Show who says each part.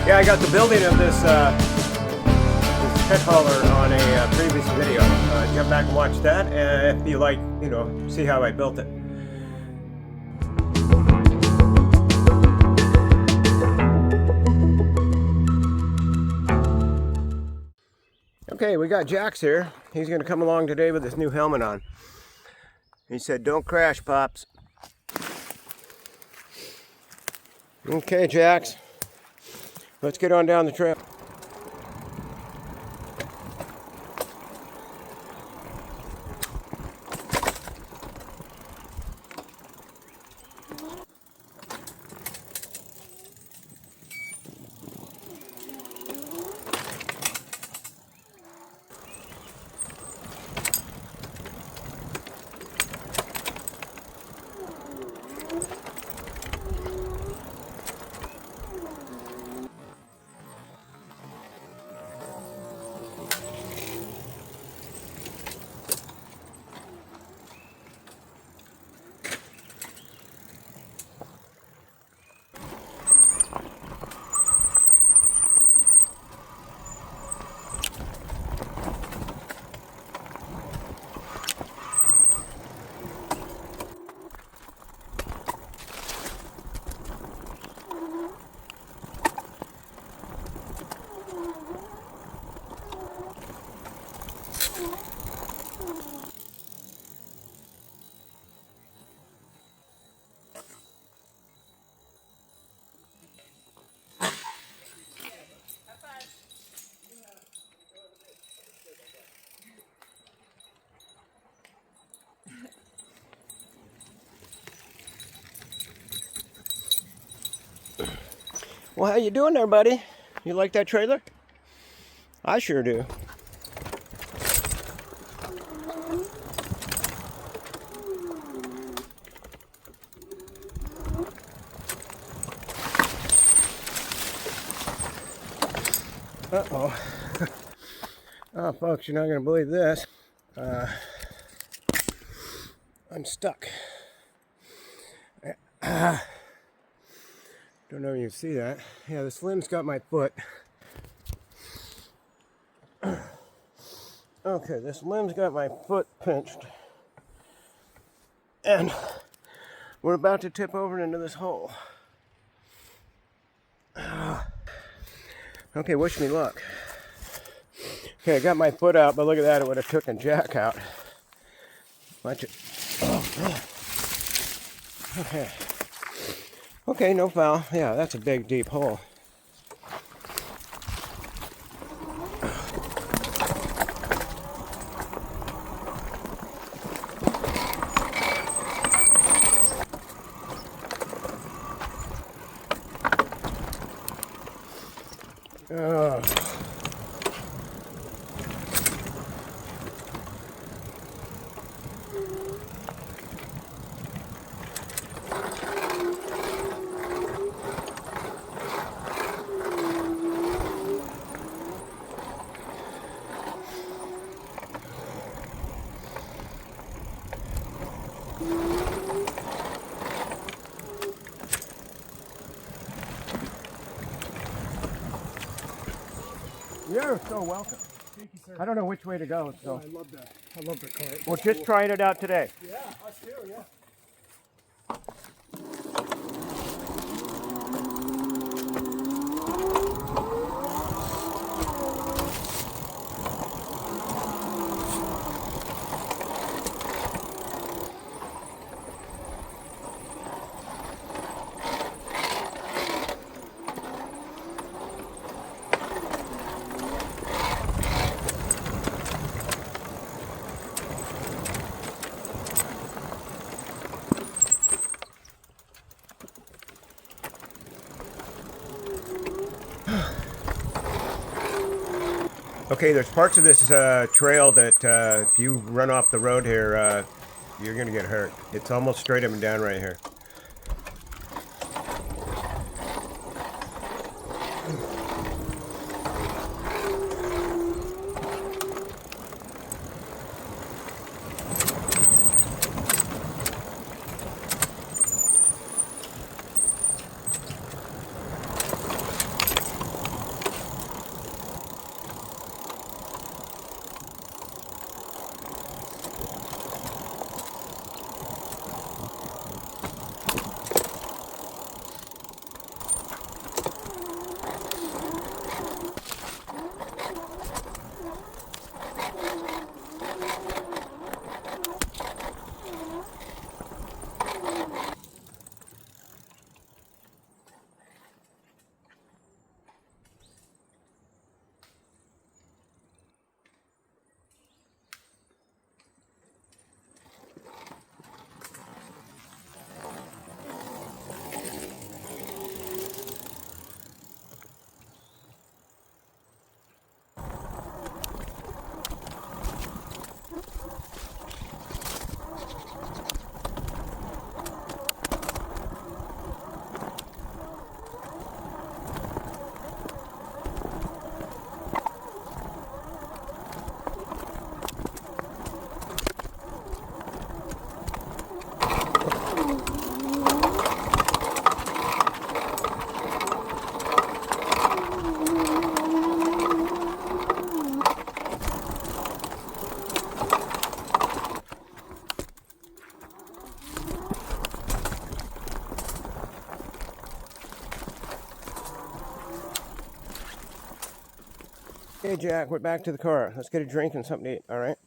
Speaker 1: Yeah, I got the building of this pet hauler on a previous video. Jump back and watch that, and if you like, see how I built it. Okay, we got Jax here. He's going to come along today with his new helmet on. He said, "Don't crash, Pops." Okay, Jax. Let's get on down the trail. Well, how you doing there, buddy? You like that trailer? I sure do. Uh-oh. Oh, folks, you're not going to believe this. I'm stuck. Don't know if you can see that. Yeah, the Slim's got my foot. Okay, this limb's got my foot pinched. And we're about to tip over into this hole. Okay, wish me luck. Okay, I got my foot out, but look at that, it would have taken Jack out. Watch it. Oh, okay. Okay, no foul. Yeah, that's a big, deep hole. Oh. You're so welcome.
Speaker 2: Thank you, sir.
Speaker 1: I don't know which way to go, so.
Speaker 2: Oh, I love the cart.
Speaker 1: We're just trying it out today.
Speaker 2: Yeah, us too, yeah.
Speaker 1: Okay, there's parts of this trail that if you run off the road here, you're going to get hurt. It's almost straight up and down right here. Okay, Jack, we're back to the car. Let's get a drink and something to eat, all right?